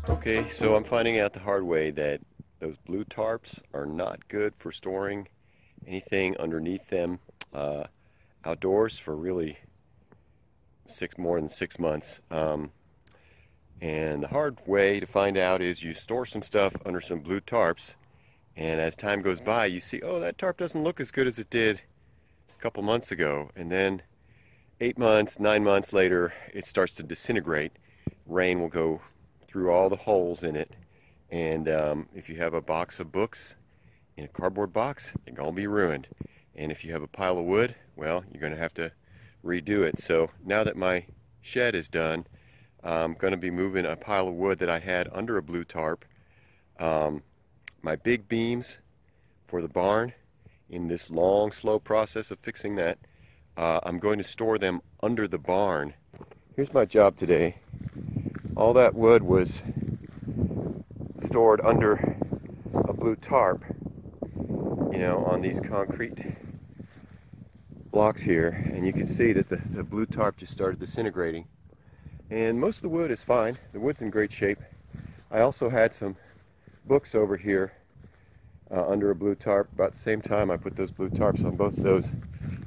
Okay, so I'm finding out the hard way that those blue tarps are not good for storing anything underneath them outdoors for really more than 6 months. And the hard way to find out is you store some stuff under some blue tarps, and as time goes by you see, oh, that tarp doesn't look as good as it did a couple months ago, and then 8 months, 9 months later it starts to disintegrate. Rain will go through all the holes in it, and if you have a box of books in a cardboard box, they're gonna be ruined. And if you have a pile of wood, well, you're gonna have to redo it. So now that my shed is done, I'm gonna be moving a pile of wood that I had under a blue tarp. My big beams for the barn, in this long, slow process of fixing that, I'm going to store them under the barn. Here's my job today. All that wood was stored under a blue tarp, you know, on these concrete blocks here, and you can see that the blue tarp just started disintegrating. And most of the wood is fine. The wood's in great shape. I also had some books over here under a blue tarp. About the same time I put those blue tarps on both of those,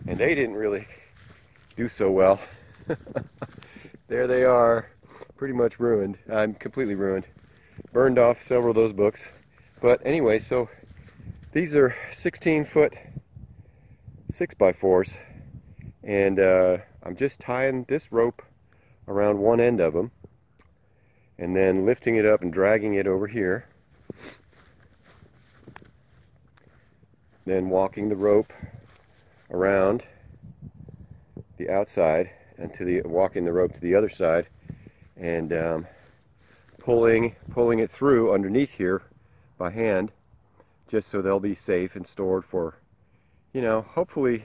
and they didn't really do so well. There they are, pretty much ruined. I'm completely ruined. Burned off several of those books. But anyway, so these are 16-foot 6x4s, and I'm just tying this rope around one end of them and then lifting it up and dragging it over here, then walking the rope around the outside and walking the rope to the other side, and pulling it through underneath here by hand, just so they'll be safe and stored for, you know, hopefully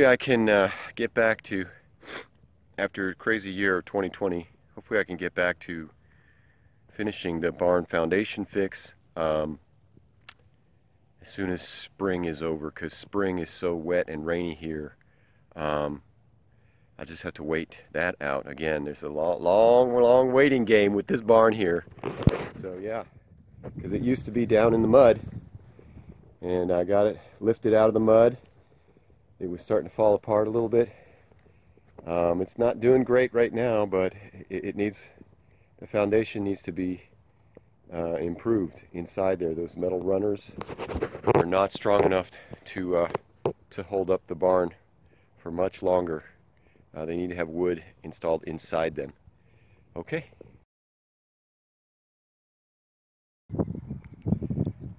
I can get back to, after a crazy year of 2020, hopefully I can get back to finishing the barn foundation fix as soon as spring is over, because spring is so wet and rainy here. I just have to wait that out. Again, there's a long waiting game with this barn here. So yeah, because it used to be down in the mud, and I got it lifted out of the mud. It was starting to fall apart a little bit. It's not doing great right now, but the foundation needs to be improved inside there. Those metal runners are not strong enough to hold up the barn for much longer. They need to have wood installed inside them. Okay.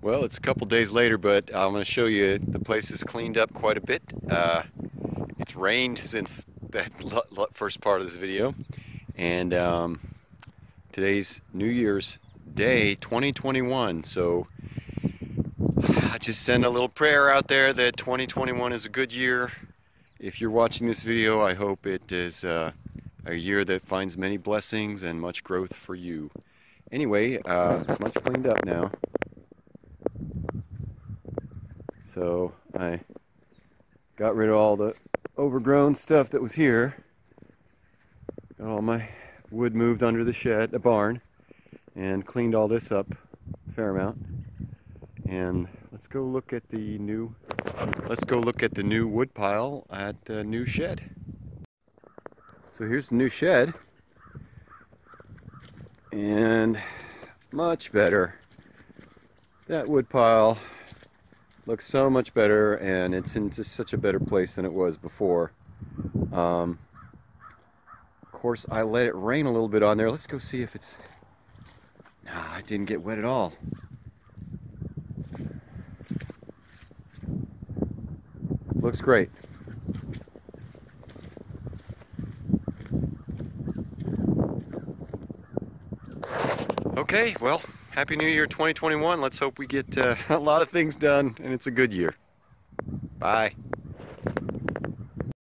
Well, it's a couple days later, but I'm going to show you the place is cleaned up quite a bit. It's rained since that first part of this video, and today's New Year's Day 2021, so I just send a little prayer out there that 2021 is a good year. If you're watching this video, I hope it is a year that finds many blessings and much growth for you. Anyway, it's much cleaned up now. So I got rid of all the overgrown stuff that was here. Got all my wood moved under the barn, and cleaned all this up a fair amount. And let's go look at the new wood pile at the new shed. So here's the new shed, and much better. That wood pile looks so much better, and it's in just such a better place than it was before. Of course, I let it rain a little bit on there. Let's go see if it's... Nah, it didn't get wet at all. Looks great. Okay, well, Happy New Year 2021. Let's hope we get a lot of things done and it's a good year. Bye.